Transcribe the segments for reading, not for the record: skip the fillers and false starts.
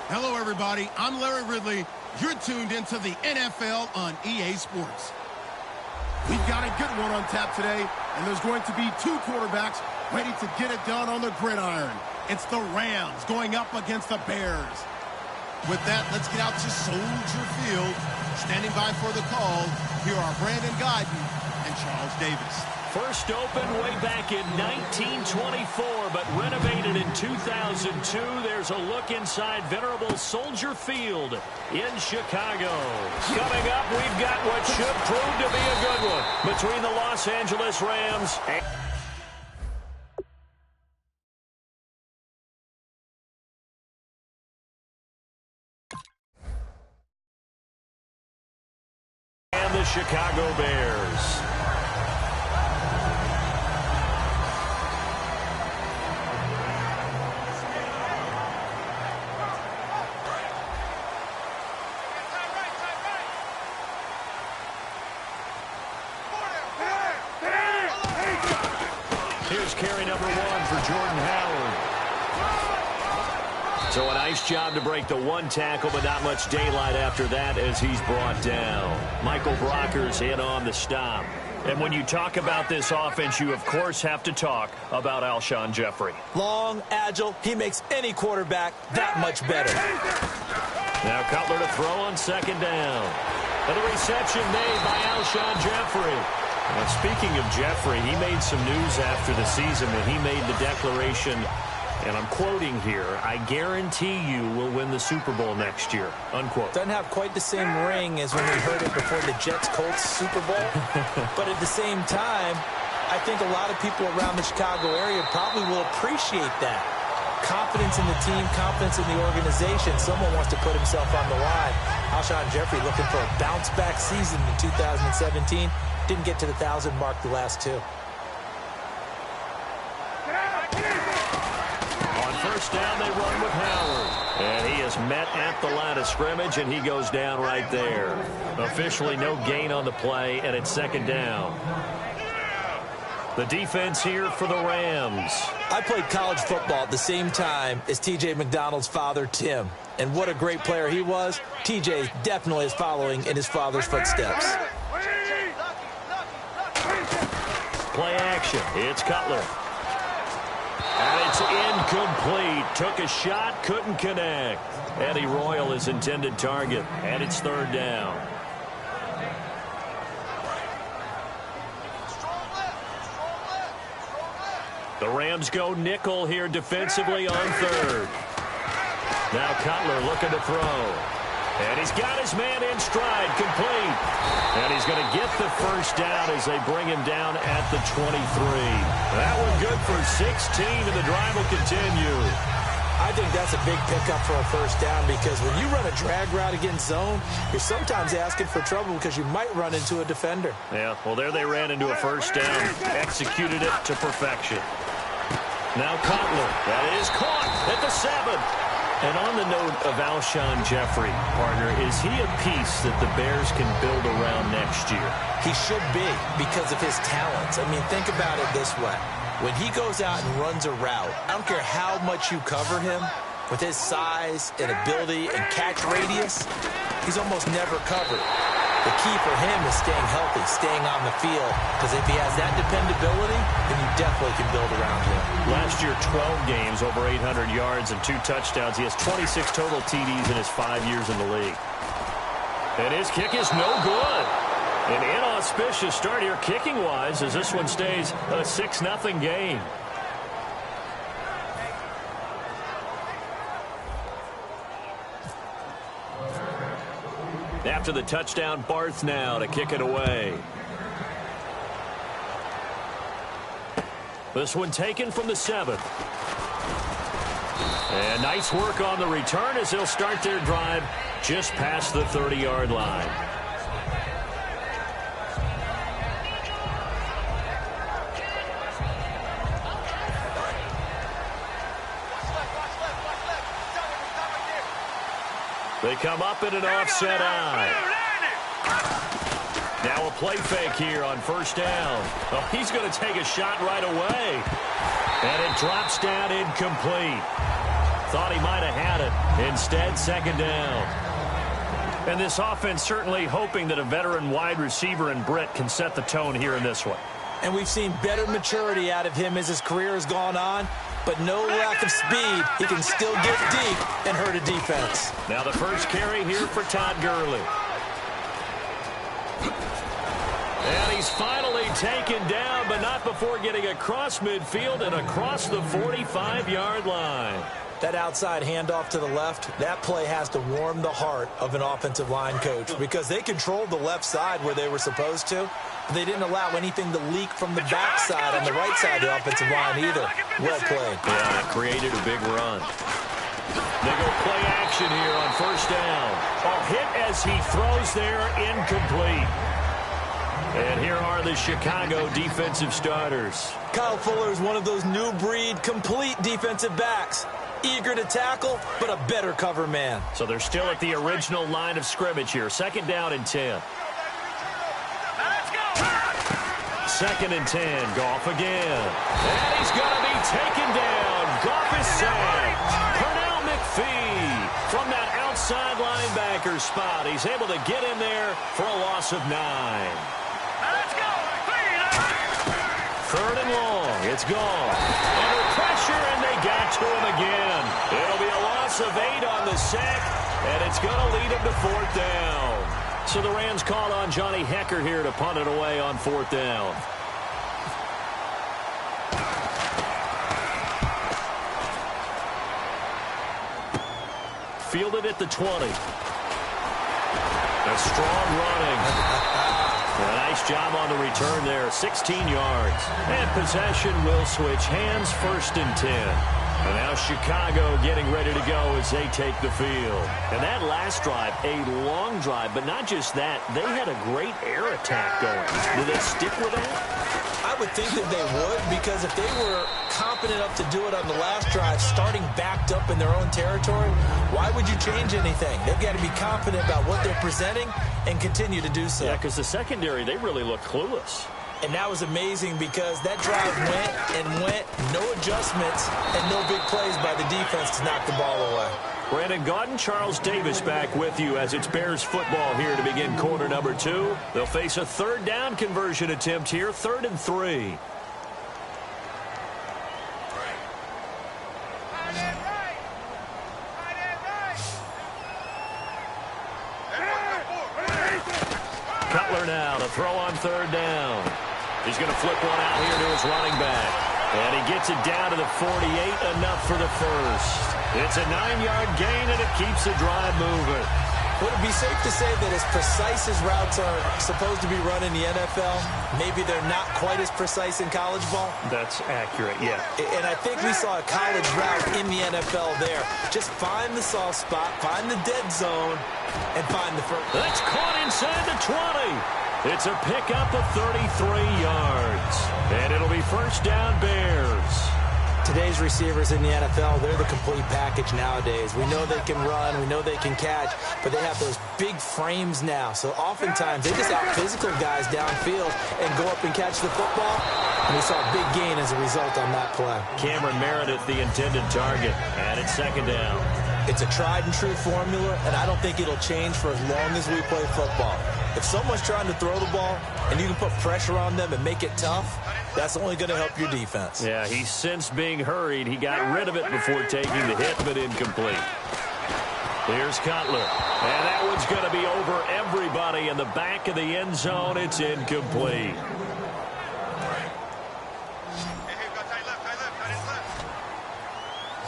Hello, everybody. I'm Larry Ridley. You're tuned into the NFL on EA Sports. We've got a good one on tap today, and there's going to be two quarterbacks ready to get it done on the gridiron. It's the Rams going up against the Bears. With that, let's get out to Soldier Field. Standing by for the call, here are Brandon Guyton and Charles Davis. First opened way back in 1924, but renovated in 2002. There's a look inside venerable Soldier Field in Chicago. Coming up, we've got what should prove to be a good one between the Los Angeles Rams and the Chicago Bears. Here's carry number 1 for Jordan Howard. So a nice job to break the one tackle, but not much daylight after that as he's brought down. Michael Brocker's in on the stop. And when you talk about this offense, you, of course, have to talk about Alshon Jeffrey. Long, agile, he makes any quarterback that much better. Now Cutler to throw on second down. And the reception made by Alshon Jeffrey. Now, speaking of Jeffrey, he made some news after the season when he made the declaration, and I'm quoting here, "I guarantee you will win the Super Bowl next year," unquote. Doesn't have quite the same ring as when we heard it before the Jets-Colts Super Bowl. But at the same time, I think a lot of people around the Chicago area probably will appreciate that. Confidence in the team, confidence in the organization. Someone wants to put himself on the line. Alshon Jeffrey looking for a bounce-back season in 2017. Didn't get to the 1,000 mark the last two. On first down, they run with Howard. And he is met at the line of scrimmage, and he goes down right there. Officially no gain on the play, and it's second down. The defense here for the Rams. I played college football at the same time as T.J. McDonald's father, Tim. And what a great player he was. T.J. definitely is following in his father's footsteps. Play action. It's Cutler. And it's incomplete. Took a shot, couldn't connect. Eddie Royal is intended target. And it's third down. The Rams go nickel here defensively on third. Now Cutler looking to throw. And he's got his man in stride, complete. And he's going to get the first down as they bring him down at the 23. That one good for 16, and the drive will continue. I think that's a big pickup for a first down because when you run a drag route against zone, you're sometimes asking for trouble because you might run into a defender. Yeah, well, there they ran into a first down, executed it to perfection. Now Cutler, that is caught at the 7. And on the note of Alshon Jeffrey, partner, is he a piece that the Bears can build around next year? He should be because of his talents. I mean, think about it this way. When he goes out and runs a route, I don't care how much you cover him, with his size and ability and catch radius, he's almost never covered. The key for him is staying healthy, staying on the field, because if he has that dependability, then you definitely can build around him. Last year, 12 games, over 800 yards and 2 touchdowns. He has 26 total TDs in his 5 years in the league. And his kick is no good. An inauspicious start here kicking-wise as this one stays a 6-0 game. After the touchdown, Barth now to kick it away. This one taken from the 7th. And nice work on the return as they'll start their drive just past the 30-yard line. They come up in an offset eye. Now a play fake here on first down. Oh, he's going to take a shot right away. And it drops down incomplete. Thought he might have had it. Instead, second down. And this offense certainly hoping that a veteran wide receiver in Britt can set the tone here in this one. And we've seen better maturity out of him as his career has gone on, but no lack of speed. He can still get deep and hurt a defense. Now the first carry here for Todd Gurley. And he's finally taken down, but not before getting across midfield and across the 45-yard line. That outside handoff to the left, that play has to warm the heart of an offensive line coach because they controlled the left side where they were supposed to. They didn't allow anything to leak from the backside on the right side of the offensive line either. Well played. Yeah, created a big run. They go play action here on first down. A hit as he throws there, incomplete. And here are the Chicago defensive starters. Kyle Fuller is one of those new breed complete defensive backs. Eager to tackle, but a better cover man. So they're still at the original line of scrimmage here. Second down and 10. Second and 10. Goff again. And he's going to be taken down. Goff is sacked. Pernell McPhee from that outside linebacker spot. He's able to get in there for a loss of 9. Third and long. It's gone. Under pressure, and they got to him again. It'll be a loss of 8 on the sack, and it's going to lead him to fourth down. So the Rams called on Johnny Hecker here to punt it away on fourth down. Fielded at the 20. A strong running. A nice job on the return there, 16 yards. And possession will switch hands, first and 10. And now Chicago getting ready to go as they take the field. And that last drive, a long drive, but not just that. They had a great air attack going. Did they stick with that? I would think that they would, because if they were competent enough to do it on the last drive, starting backed up in their own territory, why would you change anything? They've got to be confident about what they're presenting and continue to do so. Yeah, because the secondary, they really look clueless. And that was amazing because that drive went and went, no adjustments, and no big plays by the defense to knock the ball away. Brandon Gaudin, Charles Davis back with you as it's Bears football here to begin quarter number 2. They'll face a third down conversion attempt here, 3rd and 3. Cutler now to throw on third down. He's going to flip one out here to his running back. And he gets it down to the 48, enough for the first. It's a 9-yard gain, and it keeps the drive moving. Would it be safe to say that as precise as routes are supposed to be run in the NFL, maybe they're not quite as precise in college ball? That's accurate, yeah. And I think we saw a college route in the NFL there. Just find the soft spot, find the dead zone, and find the first. That's caught inside the 20. It's a pickup of 33 yards. And it'll be first down Bears. Today's receivers in the NFL, they're the complete package nowadays. We know they can run, we know they can catch, but they have those big frames now. So oftentimes they just out-physical guys downfield and go up and catch the football. And we saw a big gain as a result on that play. Cameron Meredith, the intended target, and it's second down. It's a tried-and-true formula, and I don't think it'll change for as long as we play football. If someone's trying to throw the ball and you can put pressure on them and make it tough, that's only going to help your defense. Yeah, he's since being hurried. He got rid of it before taking the hit, but incomplete. Here's Cutler. And that one's going to be over everybody in the back of the end zone. It's incomplete.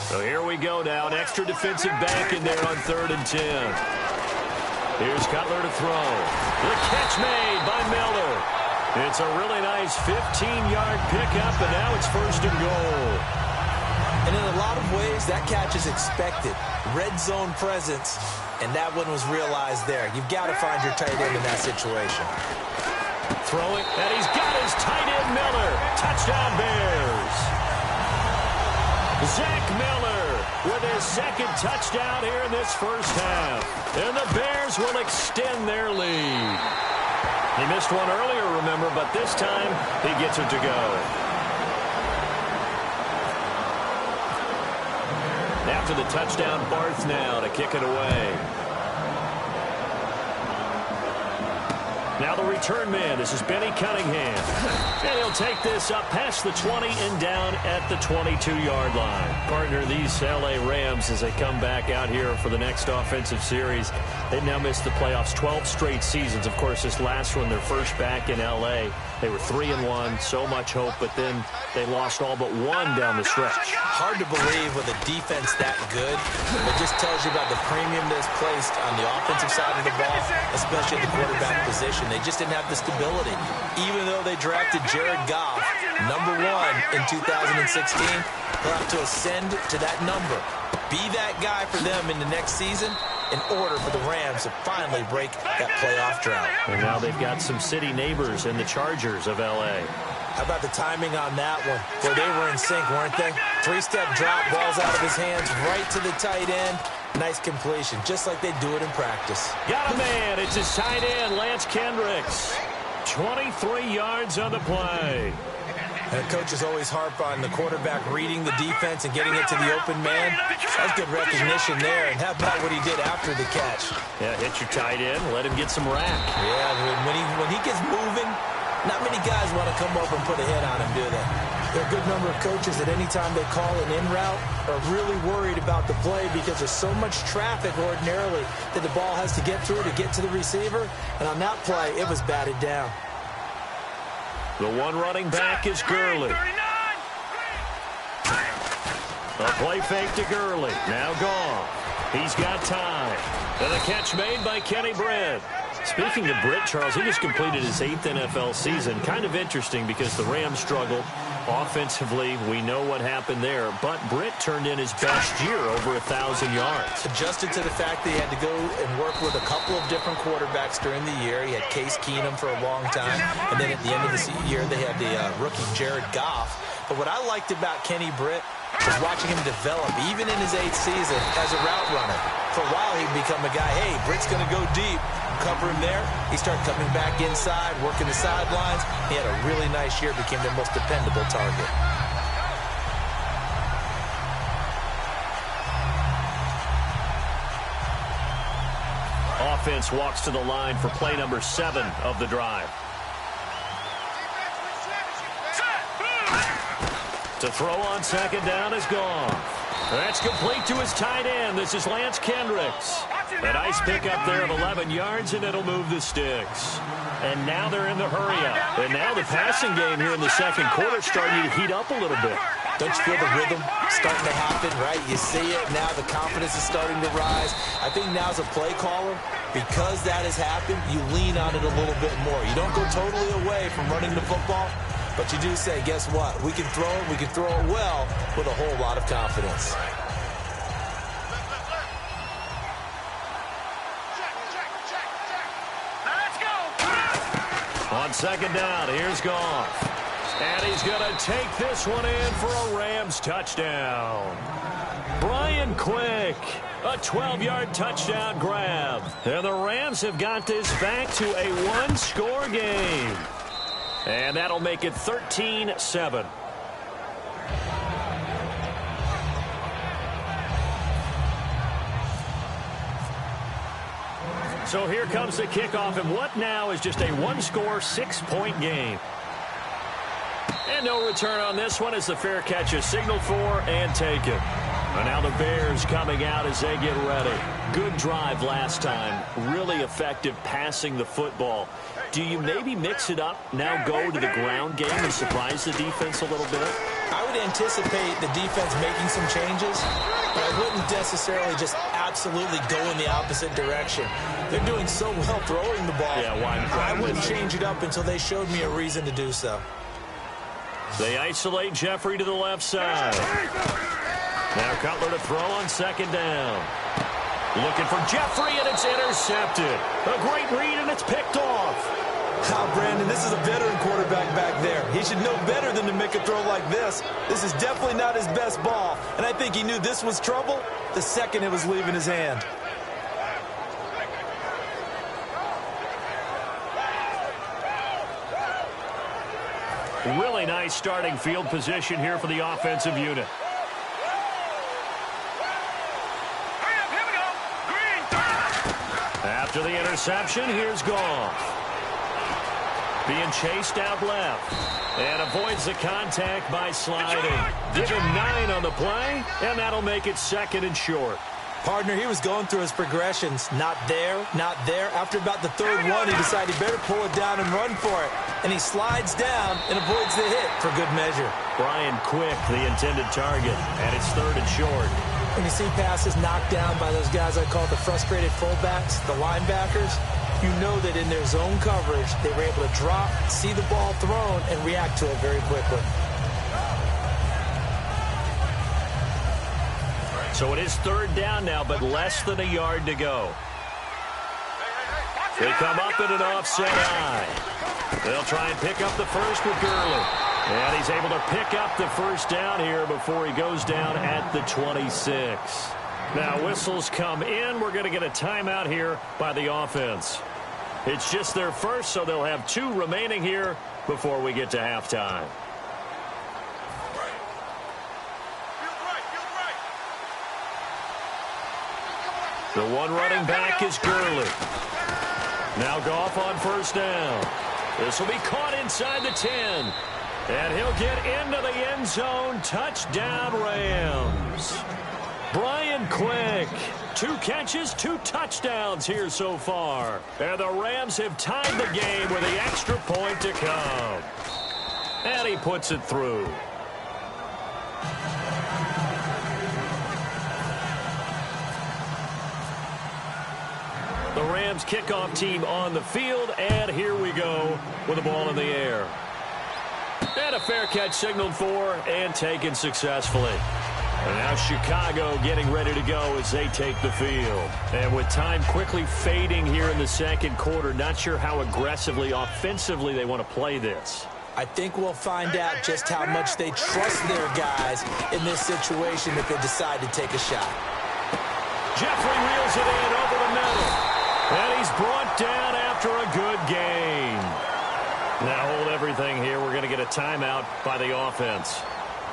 So here we go now. An extra defensive back in there on 3rd and 10. Here's Cutler to throw. The catch made by Miller. It's a really nice 15-yard pickup, and now it's first and goal. And in a lot of ways, that catch is expected. Red zone presence, and that one was realized there. You've got to find your tight end in that situation. Throw it, and he's got his tight end Miller. Touchdown Bears. Zach Miller with his second touchdown here in this first half. And the Bears will extend their lead. He missed one earlier, remember, but this time he gets it to go. Now After the touchdown, Barth now to kick it away. Now the return man. This is Benny Cunningham. And he'll take this up past the 20 and down at the 22-yard line. Partner, these L.A. Rams, as they come back out here for the next offensive series, they've now missed the playoffs 12 straight seasons. Of course, this last one, their first back in L.A., they were 3-1, so much hope, but then they lost all but one down the stretch. Hard to believe with a defense that good. It just tells you about the premium that's placed on the offensive side of the ball, especially at the quarterback position. They just didn't have the stability. Even though they drafted Jared Goff, #1 in 2016, they'll have to ascend to that number. Be that guy for them in the next season in order for the Rams to finally break that playoff drought. And now they've got some city neighbors in the Chargers of L.A. How about the timing on that one? Boy, they were in sync, weren't they? Three-step drop, balls out of his hands, right to the tight end. Nice completion, just like they do it in practice. Got a man. It's his tight end, Lance Kendricks. 23 yards on the play. And coaches always harp on the quarterback reading the defense and getting it to the open man. That's good recognition there. And how about what he did after the catch? Yeah, hit your tight end, let him get some rack. Yeah, when he gets moving, not many guys want to come over and put a hit on him, do they? There are a good number of coaches that any time they call an in route are really worried about the play because there's so much traffic ordinarily that the ball has to get through to get to the receiver. And on that play, it was batted down. The one running back is Gurley. A play fake to Gurley. Now gone. He's got time. And a catch made by Kenny Britt. Speaking of Britt, Charles, he just completed his 8th NFL season. Kind of interesting because the Rams struggled offensively. We know what happened there. But Britt turned in his best year, over 1,000 yards. Adjusted to the fact that he had to go and work with a couple of different quarterbacks during the year. He had Case Keenum for a long time. And then at the end of the year, they had the rookie Jared Goff. But what I liked about Kenny Britt was watching him develop, even in his 8th season, as a route runner. For a while, he'd become a guy, hey, Britt's going to go deep. Cover him there. He started coming back inside, working the sidelines. He had a really nice year, became their most dependable target. Offense walks to the line for play number 7 of the drive. To throw on second down is gone. That's complete to his tight end. This is Lance Kendricks. A nice pickup there of 11 yards, and it'll move the sticks. And now they're in the hurry-up. And now the passing game here in the second quarter starting to heat up a little bit. Don't you feel the rhythm starting to happen, right? You see it now. The confidence is starting to rise. I think now as a play caller, because that has happened, you lean on it a little bit more. You don't go totally away from running the football, but you do say, guess what? We can throw it. We can throw it well with a whole lot of confidence. On second down, here's Goff. And he's going to take this one in for a Rams touchdown. Brian Quick, a 12-yard touchdown grab. And the Rams have got this back to a one-score game. And that'll make it 13-7. So here comes the kickoff, and what now is just a one-score, 6-point game. And no return on this one as the fair catch is signaled for and taken. And now the Bears coming out as they get ready. Good drive last time. Really effective passing the football. Do you maybe mix it up, now go to the ground game and surprise the defense a little bit? I would anticipate the defense making some changes, but I wouldn't necessarily just absolutely go in the opposite direction. They're doing so well throwing the ball. Yeah, why? I wouldn't change it up until they showed me a reason to do so. They isolate Jeffrey to the left side. Now Cutler to throw on second down. Looking for Jeffrey, and it's intercepted. A great read, and it's picked off. Brandon, this is a veteran quarterback back there. He should know better than to make a throw like this. This is definitely not his best ball, and I think he knew this was trouble the second it was leaving his hand. Really nice starting field position here for the offensive unit. After the interception, here's Goff. Being chased out left. And avoids the contact by sliding. Give him 9 on the play, and that'll make it 2nd and short. Partner, he was going through his progressions. Not there, not there. After about the 3rd one, he decided he better pull it down and run for it. And he slides down and avoids the hit for good measure. Brian Quick, the intended target, and it's 3rd and short. When you see passes knocked down by those guys I call the frustrated fullbacks, the linebackers, you know that in their zone coverage, they were able to drop, see the ball thrown, and react to it very quickly. So it is 3rd down now, but less than a yard to go. They come up in an offset eye. They'll try and pick up the first with Gurley. And he's able to pick up the first down here before he goes down at the 26. Now whistles come in. We're going to get a timeout here by the offense. It's just their first, so they'll have 2 remaining here before we get to halftime. The one running back is Gurley. Now Goff on 1st down. This will be caught inside the 10. And he'll get into the end zone. Touchdown, Rams. Brian Quick. 2 catches, 2 touchdowns here so far. And the Rams have tied the game with the extra point to come. And he puts it through. The Rams kickoff team on the field, and here we go with the ball in the air. And a fair catch signaled for and taken successfully. And now Chicago getting ready to go as they take the field. And with time quickly fading here in the 2nd quarter, not sure how aggressively, offensively they want to play this. I think we'll find out just how much they trust their guys in this situation if they decide to take a shot. Jeffrey reels it in over the middle. And he's brought down after a good game. Now hold everything here. We're going to get a timeout by the offense.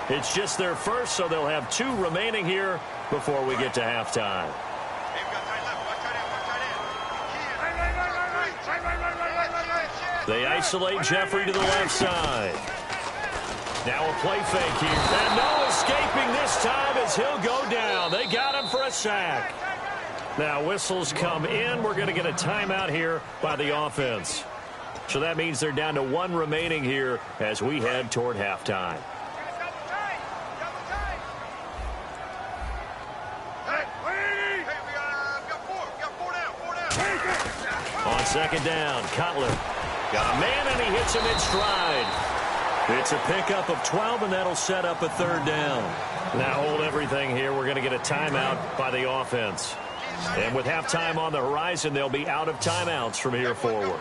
It's just their first, so they'll have 2 remaining here before we get to halftime. They isolate Jeffrey to the left side. Now a play fake here. And no escaping this time as he'll go down. They got him for a sack. Now whistles come in. We're going to get a timeout here by the offense. So that means they're down to 1 remaining here as we head toward halftime. On 2nd down, Cutler got a man and he hits him in stride. It's a pickup of 12, and that'll set up a 3rd down. Now hold everything here. We're going to get a timeout by the offense. And with halftime on the horizon, they'll be out of timeouts from here forward.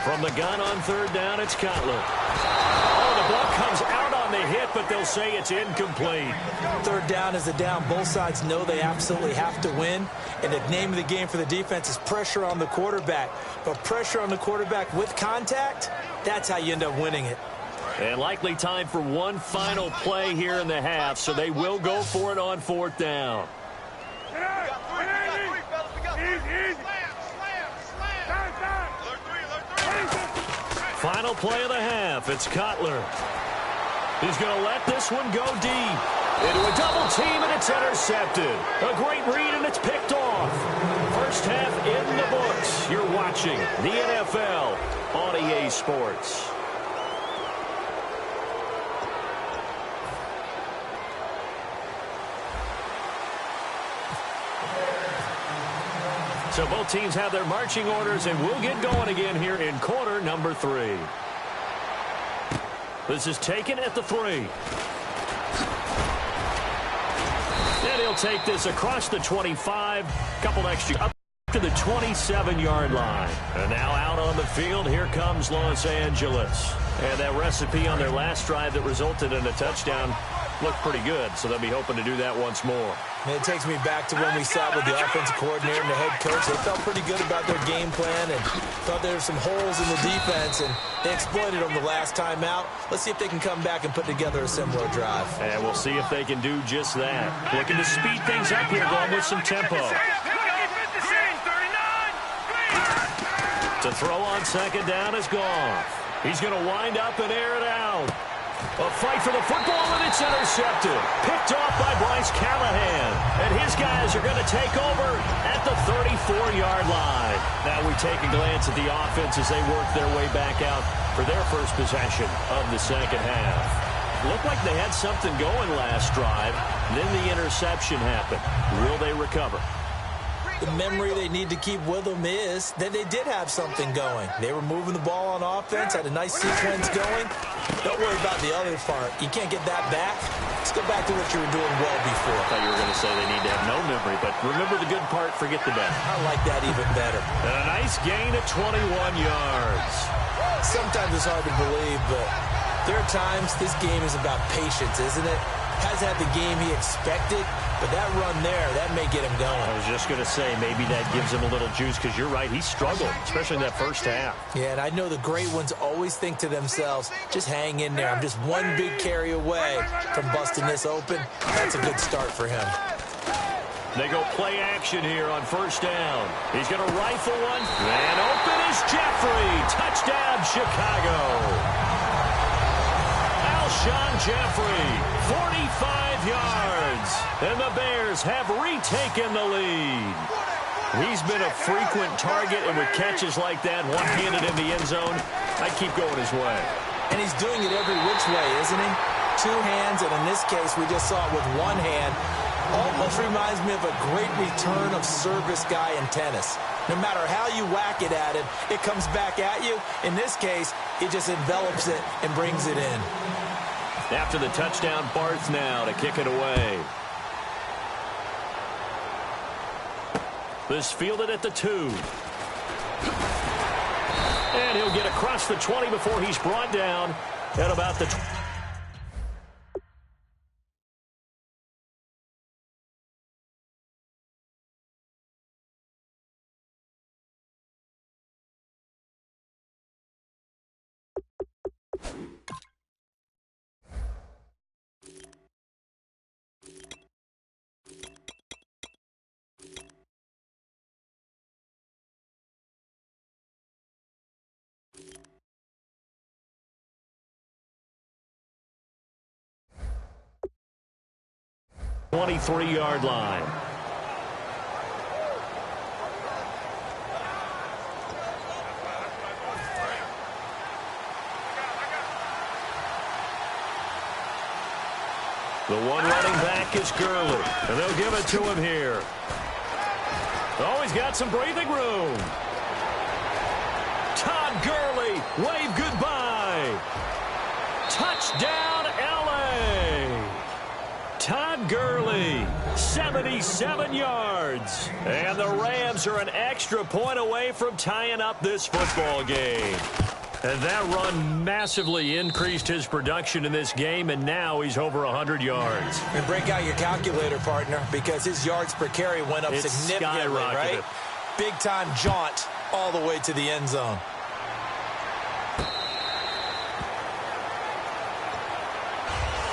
From the gun on 3rd down, it's Cutler. Oh, the ball comes out on the hit, but they'll say it's incomplete. 3rd down is a down. Both sides know they absolutely have to win. And the name of the game for the defense is pressure on the quarterback. But pressure on the quarterback with contact, that's how you end up winning it. And likely time for one final play here in the half, so they will go for it on 4th down. Final play of the half. It's Cutler. He's going to let this one go deep. Into a double team, and it's intercepted. A great read, and it's picked off. First half in the books. You're watching the NFL on EA Sports. So both teams have their marching orders, and we'll get going again here in quarter number 3. This is taken at the 3. And he'll take this across the 25. Couple extra up to the 27-yard line. And now out on the field, here comes Los Angeles. And that recipe on their last drive that resulted in a touchdown looked pretty good, so they'll be hoping to do that once more. And it takes me back to when we sat with the offensive coordinator and the head coach. They felt pretty good about their game plan and thought there were some holes in the defense, and they exploited them the last time out. Let's see if they can come back and put together a similar drive. And we'll see if they can do just that. Looking to speed things up here, going with some tempo. To throw on second down is Goff. He's going to wind up and air it out. A fight for the football, and it's intercepted. Picked off by Bryce Callahan. And his guys are going to take over at the 34-yard line. Now we take a glance at the offense as they work their way back out for their first possession of the second half. Looked like they had something going last drive. Then the interception happened. Will they recover? The memory they need to keep with them is that they did have something going. They were moving the ball on offense, had a nice sequence going. Don't worry about the other part. You can't get that back. Let's go back to what you were doing well before. I thought you were going to say they need to have no memory, but remember the good part, forget the bad. I like that even better. And a nice gain of 21 yards. Sometimes it's hard to believe, but there are times this game is about patience, isn't it? Hasn't had the game he expected, but that run there, that may get him going. I was just going to say, maybe that gives him a little juice, because you're right, he struggled, especially in that first half. Yeah, and I know the great ones always think to themselves, just hang in there. I'm just one big carry away from busting this open. That's a good start for him. They go play action here on first down. He's going to rifle one, and open is Jeffrey. Touchdown, Chicago. Alshon Jeffrey, 45 yards, and the Bears have retaken the lead. He's been a frequent target, and with catches like that, one-handed in the end zone, I keep going his way. And he's doing it every which way, isn't he? Two hands, and in this case, we just saw it with one hand. Almost reminds me of a great return of service guy in tennis. No matter how you whack it at it, it comes back at you. In this case, it just envelops it and brings it in. After the touchdown, Barth now to kick it away. This fielded at the 2. And he'll get across the 20 before he's brought down at about the 20. .23-yard line. The one running back is Gurley, and they'll give it to him here. Oh, he's got some breathing room. Todd Gurley, wave goodbye. Touchdown, L.A. Todd Gurley, 77 yards. And the Rams are an extra point away from tying up this football game. And that run massively increased his production in this game, and now he's over 100 yards. And break out your calculator, partner, because his yards per carry went up significantly, right? Big-time jaunt all the way to the end zone.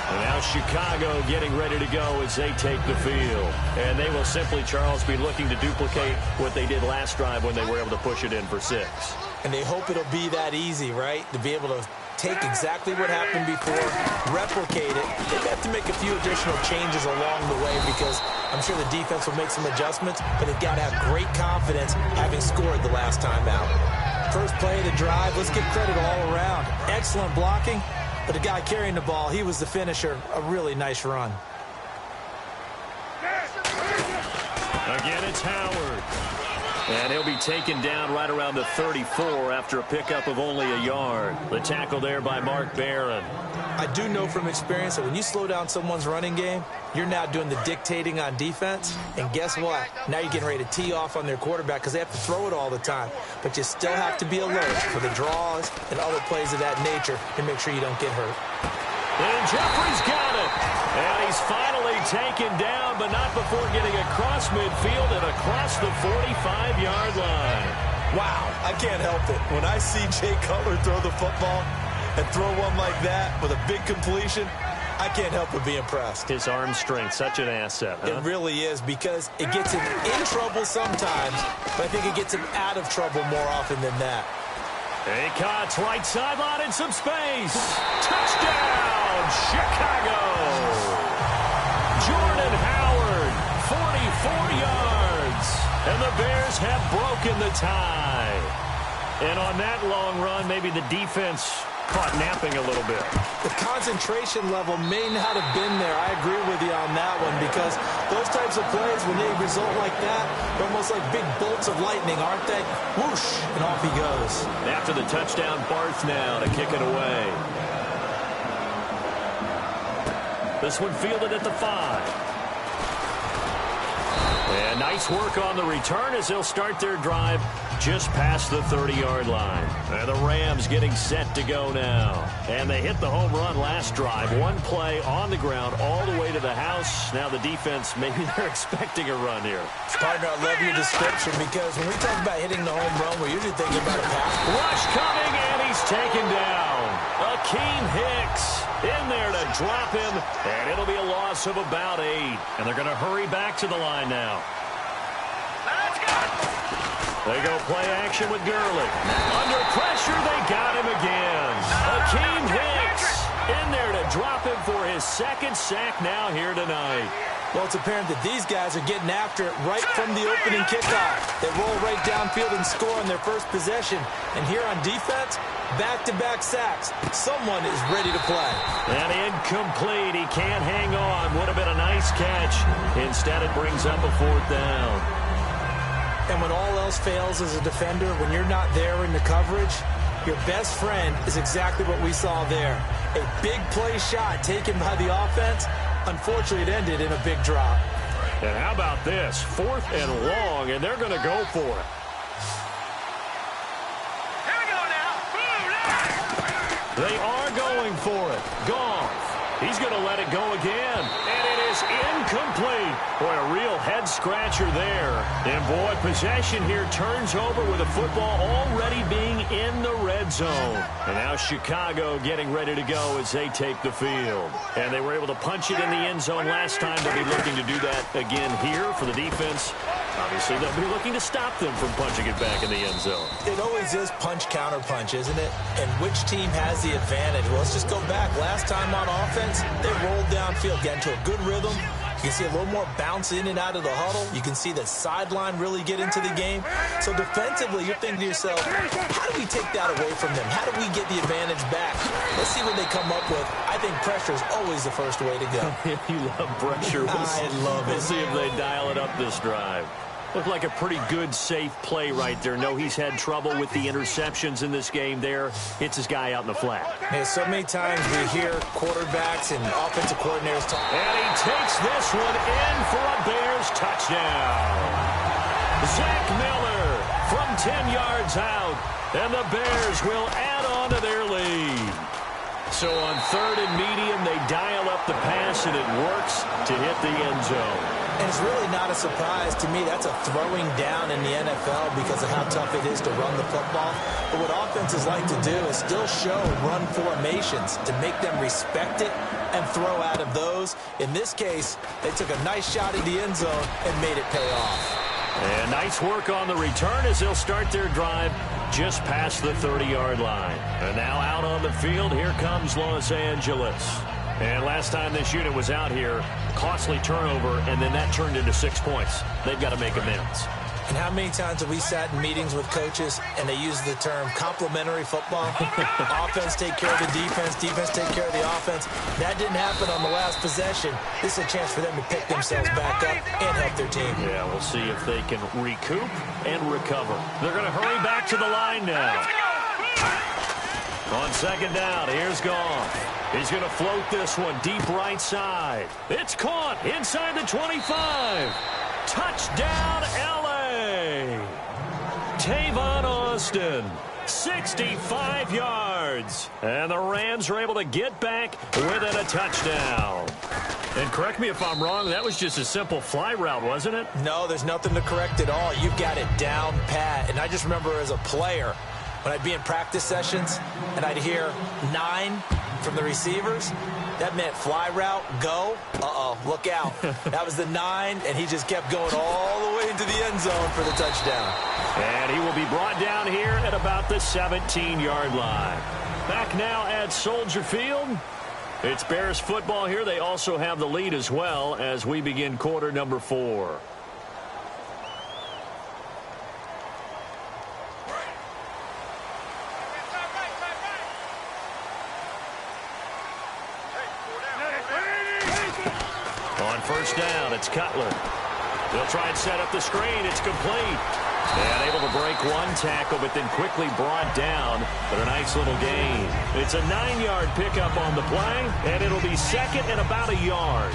And now Chicago getting ready to go as they take the field. And they will simply, Charles, be looking to duplicate what they did last drive when they were able to push it in for 6. And they hope it'll be that easy, right? To be able to take exactly what happened before, replicate it. They have to make a few additional changes along the way because I'm sure the defense will make some adjustments, but they've got to have great confidence having scored the last time out. First play of the drive, let's give credit all around. Excellent blocking. But the guy carrying the ball, he was the finisher. A really nice run. Again, it's Howard. And he'll be taken down right around the 34 after a pickup of only a yard. The tackle there by Mark Barron. I do know from experience that when you slow down someone's running game, you're now doing the dictating on defense. And guess what? Now you're getting ready to tee off on their quarterback because they have to throw it all the time. But you still have to be alert for the draws and other plays of that nature to make sure you don't get hurt. And Jeffrey's got it. And he's finally taken down, but not before getting across midfield and across the 45-yard line. Wow, I can't help it. When I see Jay Cutler throw the football and throw one like that with a big completion, I can't help but be impressed. His arm strength, such an asset, huh? It really is, because it gets him in trouble sometimes, but I think it gets him out of trouble more often than that. He cuts right sideline in some space. Touchdown, Chicago! Jordan Howard, 44 yards. And the Bears have broken the tie. And on that long run, maybe the defense caught napping a little bit. The concentration level may not have been there. I agree with you on that one, because those types of plays, when they result like that, they're almost like big bolts of lightning, aren't they? Whoosh, and off he goes. After the touchdown, Barth now to kick it away. This one fielded at the 5. And nice work on the return as they'll start their drive just past the 30-yard line. And the Rams getting set to go now. And they hit the home run last drive. One play on the ground all the way to the house. Now the defense, maybe they're expecting a run here. Partner, I love your description, because when we talk about hitting the home run, we're usually thinking about a pass. Rush coming, and he's taken down. Akeem Hicks in there to drop him, and it'll be a loss of about 8. And they're going to hurry back to the line now. They go play action with Gurley. Under pressure, they got him again. Akeem Hicks in there to drop him for his second sack now here tonight. Well, it's apparent that these guys are getting after it right from the opening kickoff. They roll right downfield and score on their first possession. And here on defense, back-to-back sacks. Someone is ready to play. And incomplete. He can't hang on. Would have been a nice catch. Instead, it brings up a 4th down. And when all else fails as a defender, when you're not there in the coverage, your best friend is exactly what we saw there. A big play shot taken by the offense. Unfortunately, it ended in a big drop. And how about this? 4th and long, and they're going to go for it. Here we go now. They are going for it. Goff. He's going to let it go again. And it is incomplete. Boy, a real head-scratcher there. And, boy, possession here turns over with the football already being in the red zone. And now Chicago getting ready to go as they take the field. And they were able to punch it in the end zone last time. They'll be looking to do that again here for the defense. Obviously, they'll be looking to stop them from punching it back in the end zone. It always is punch-counter-punch, isn't it? And which team has the advantage? Well, let's just go back. Last time on offense, they rolled downfield, got into a good rhythm. You can see a little more bounce in and out of the huddle. You can see the sideline really get into the game. So defensively, you're thinking to yourself, how do we take that away from them? How do we get the advantage back? Let's see what they come up with. I think pressure is always the first way to go. You love pressure. I love it. We'll see if they dial it up this drive. Looked like a pretty good, safe play right there. No, he's had trouble with the interceptions in this game there. Hits his guy out in the flat. Hey, so many times we hear quarterbacks and offensive coordinators talk. And he takes this one in for a Bears touchdown. Zach Miller from 10 yards out. And the Bears will add on to their lead. So on 3rd and medium, they dial up the pass, and it works to hit the end zone. And it's really not a surprise to me. That's a throwing down in the NFL because of how tough it is to run the football. But what offenses like to do is still show run formations to make them respect it and throw out of those. In this case, they took a nice shot at the end zone and made it pay off. And nice work on the return as they'll start their drive just past the 30-yard line. And now out on the field, here comes Los Angeles. And last time this unit was out here, costly turnover, and then that turned into 6 points. They've got to make amends. And how many times have we sat in meetings with coaches and they use the term complementary football? Offense take care of the defense, defense take care of the offense. That didn't happen on the last possession. This is a chance for them to pick themselves back up and help their team. Yeah, we'll see if they can recoup and recover. They're going to hurry back to the line now. On 2nd down, here's Goff. He's going to float this one deep right side. It's caught inside the 25. Touchdown, L.A. Tavon Austin, 65 yards. And the Rams are able to get back within a touchdown. And correct me if I'm wrong, that was just a simple fly route, wasn't it? No, there's nothing to correct at all. You've got it down pat. And I just remember as a player, when I'd be in practice sessions and I'd hear 9 from the receivers, That meant fly route, go. Uh-oh, look out. That was the 9, and he just kept going all the way into the end zone for the touchdown. And he will be brought down here at about the 17-yard line. Back now at Soldier Field. It's Bears football here. They also have the lead as well as we begin quarter number 4. On first down, it's Cutler. They'll try and set up the screen. It's complete. And able to break one tackle, but then quickly brought down. But a nice little gain. It's a 9-yard pickup on the play, and it'll be second and about a yard.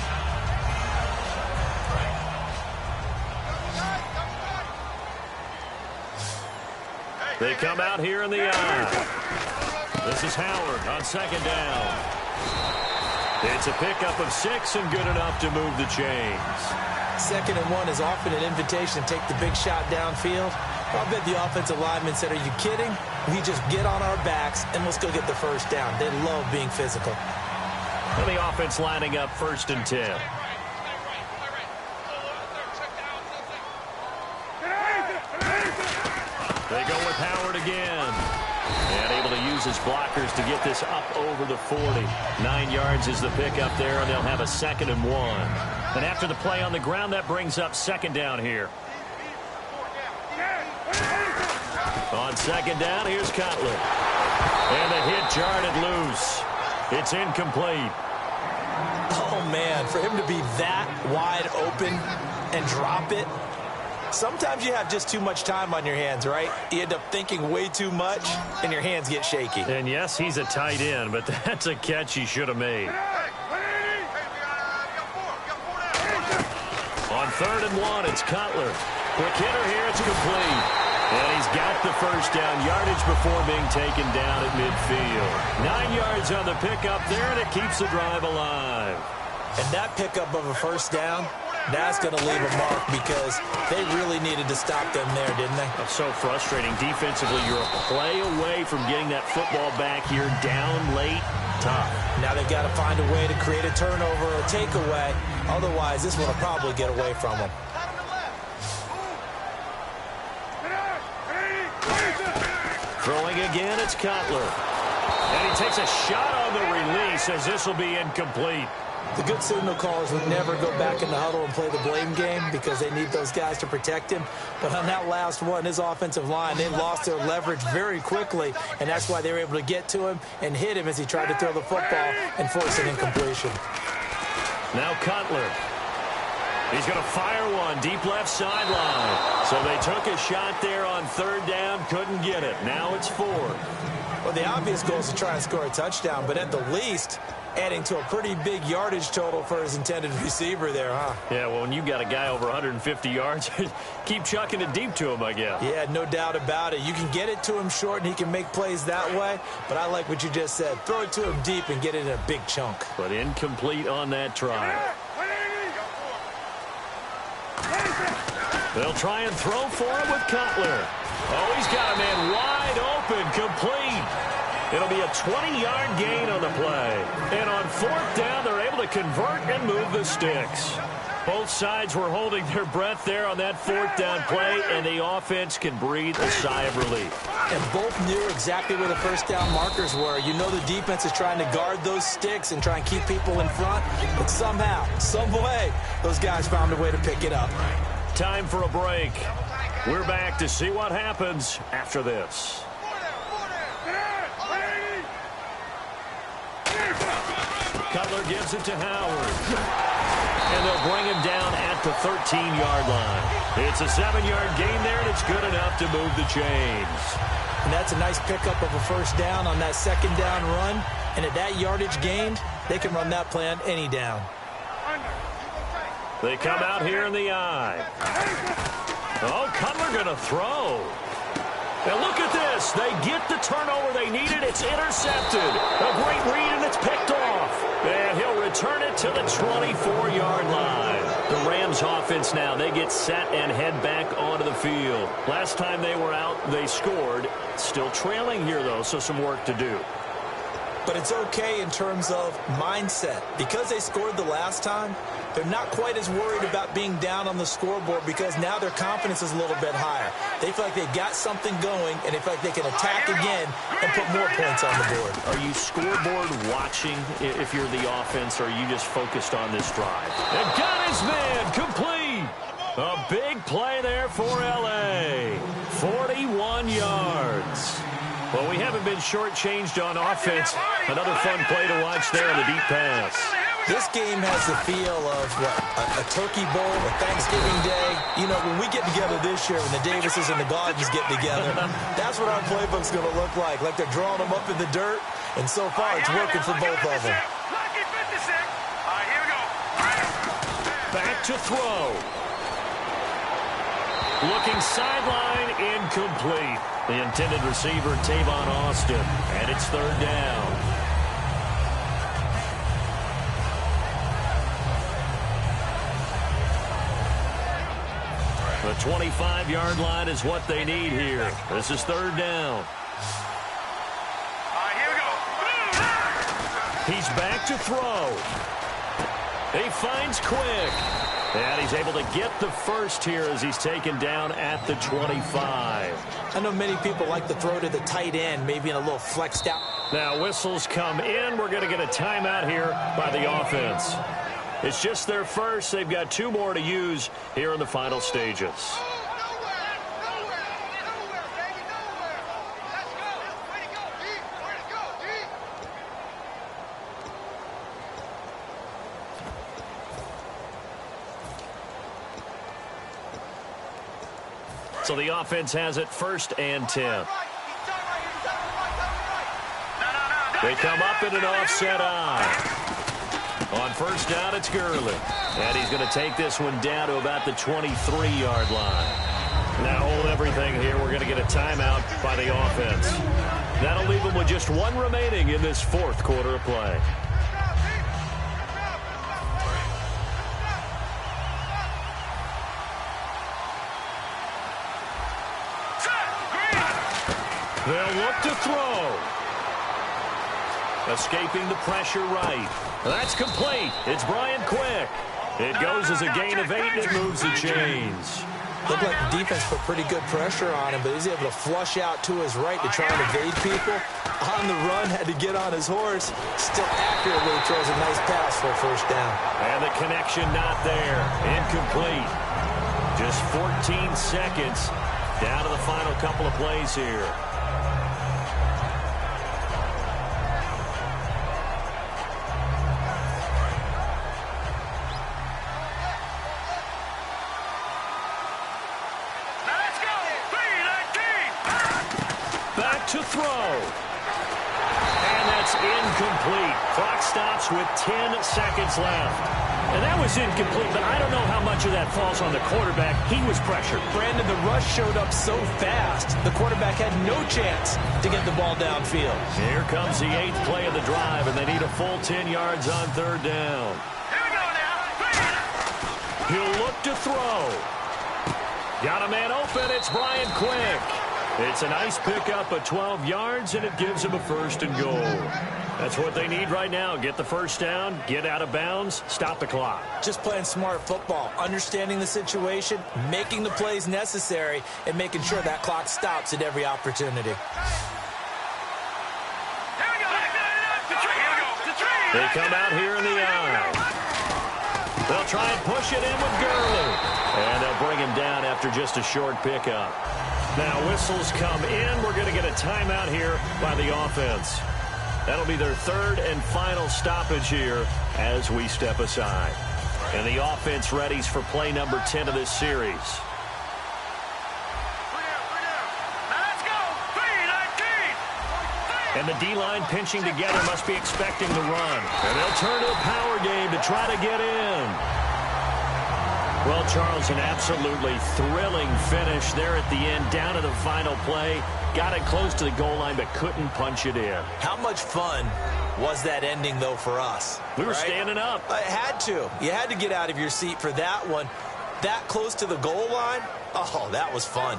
They come out here in the eye. This is Howard on second down. It's a pickup of 6 and good enough to move the chains. 2nd and 1 is often an invitation to take the big shot downfield. I bet the offensive lineman said, are you kidding? We just get on our backs and let's go get the first down. They love being physical. And the offense lining up 1st and 10. They go with Howard again. And able to use his blockers to get this up over the 40. 9 yards is the pickup there, and they'll have a 2nd and 1. And after the play on the ground, that brings up 2nd down here. On 2nd down, here's Cutler. And the hit jarred it loose. It's incomplete. Oh, man, for him to be that wide open and drop it. Sometimes you have just too much time on your hands, right? You end up thinking way too much, and your hands get shaky. And, yes, he's a tight end, but that's a catch he should have made. On 3rd and 1, it's Cutler. Quick hitter here, it's complete. And he's got the first down yardage before being taken down at midfield. 9 yards on the pickup there, and it keeps the drive alive. And that pickup of a first down, that's going to leave a mark because they really needed to stop them there, didn't they? That's so frustrating. Defensively, you're a play away from getting that football back here down late. Tough. Now they've got to find a way to create a turnover or a takeaway. Otherwise, this one will probably get away from them. Throwing again, it's Cutler. And he takes a shot on the release as this will be incomplete. The good signal callers would never go back in the huddle and play the blame game because they need those guys to protect him. But on that last one, his offensive line, they lost their leverage very quickly, and that's why they were able to get to him and hit him as he tried to throw the football and force an incompletion. Now Cutler. He's going to fire one deep left sideline. So they took a shot there on 3rd down, couldn't get it. Now it's 4th. Well, the obvious goal is to try and score a touchdown, but at the least, adding to a pretty big yardage total for his intended receiver there, huh? Yeah, well, when you got a guy over 150 yards, keep chucking it deep to him, I guess. Yeah, no doubt about it. You can get it to him short, and he can make plays that way, but I like what you just said. Throw it to him deep and get it in a big chunk. But incomplete on that try. They'll try and throw for him with Cutler. Oh, he's got a man wide open, complete. It'll be a 20-yard gain on the play. And on 4th down, they're able to convert and move the sticks. Both sides were holding their breath there on that 4th down play, and the offense can breathe a sigh of relief. And both knew exactly where the first down markers were. You know the defense is trying to guard those sticks and try and keep people in front, but somehow, some way, those guys found a way to pick it up. Time for a break. We're back to see what happens after this. Cutler gives it to Howard. And they'll bring him down at the 13-yard line. It's a 7-yard gain there, and it's good enough to move the chains. And that's a nice pickup of a first down on that 2nd down run. And at that yardage gained, they can run that play on any down. They come out here in the eye. Oh, Cutler going to throw. And look at this. They get the turnover they needed. It's intercepted. A great read, and it's picked off. And he'll return it to the 24-yard line. The Rams offense now, they get set and head back onto the field. Last time they were out, they scored. Still trailing here, though, so some work to do. But it's okay in terms of mindset. Because they scored the last time, they're not quite as worried about being down on the scoreboard because now their confidence is a little bit higher. They feel like they've got something going, and they feel like they can attack again and put more points on the board. Are you scoreboard watching if you're the offense, or are you just focused on this drive? And got his man complete. A big play there for L.A. 41 yards. Well, we haven't been shortchanged on offense. Another fun play to watch there on the deep pass. This game has the feel of, a turkey bowl, a Thanksgiving day. You know, when we get together this year, when the Davises and the Gaudens get together, that's what our playbook's going to look like. Like they're drawing them up in the dirt, and so far it's working for both of them. Back to throw. Looking sideline, incomplete. The intended receiver, Tavon Austin, and it's third down. The 25-yard line is what they need here. This is third down. Here we go. He's back to throw. He finds Quick. And he's able to get the first here as he's taken down at the 25. I know many people like to throw to the tight end, maybe in a little flexed out. Now whistles come in. We're going to get a timeout here by the offense. It's just their first. They've got 2 more to use here in the final stages. So the offense has it 1st and 10. They come up in an offset eye. On first down, it's Gurley. And he's going to take this one down to about the 23-yard line. Now hold everything here. We're going to get a timeout by the offense. That'll leave them with just 1 remaining in this 4th quarter of play. They'll look to throw. Escaping the pressure right. That's complete. It's Brian Quick. It goes as a gain of 8, and it moves the chains. Looked like the defense put pretty good pressure on him, but he's able to flush out to his right to try and evade people. On the run, had to get on his horse. Still accurately throws a nice pass for a first down. And the connection not there. Incomplete. Just 14 seconds down to the final couple of plays here. To throw. And that's incomplete. Clock stops with 10 seconds left. And that was incomplete, but I don't know how much of that falls on the quarterback. He was pressured. Brandon, the rush showed up so fast, the quarterback had no chance to get the ball downfield. Here comes the 8th play of the drive, and they need a full 10 yards on third down. Here we go now. He'll look to throw. Got a man open. It's Brian Quick. It's a nice pickup of 12 yards, and it gives them a 1st and goal. That's what they need right now. Get the first down, get out of bounds, stop the clock. Just playing smart football, understanding the situation, making the plays necessary, and making sure that clock stops at every opportunity. They come out here in the aisle. They'll try and push it in with Gurley. And they'll bring him down after just a short pickup. Now whistles come in. We're going to get a timeout here by the offense. That'll be their 3rd and final stoppage here as we step aside. And the offense readies for play number 10 of this series. And the D-line pinching together must be expecting the run. And they'll turn to a power game to try to get in. Well, Charles, an absolutely thrilling finish there at the end, down to the final play. Got it close to the goal line, but couldn't punch it in. How much fun was that ending, though, for us? We were standing up. I had to. You had to get out of your seat for that one. That close to the goal line? Oh, that was fun.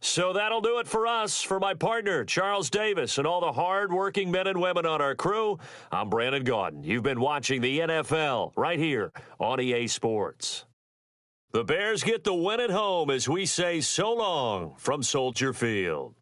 So that'll do it for us. For my partner, Charles Davis, and all the hard-working men and women on our crew, I'm Brandon Gaudin. You've been watching the NFL right here on EA Sports. The Bears get the win at home as we say so long from Soldier Field.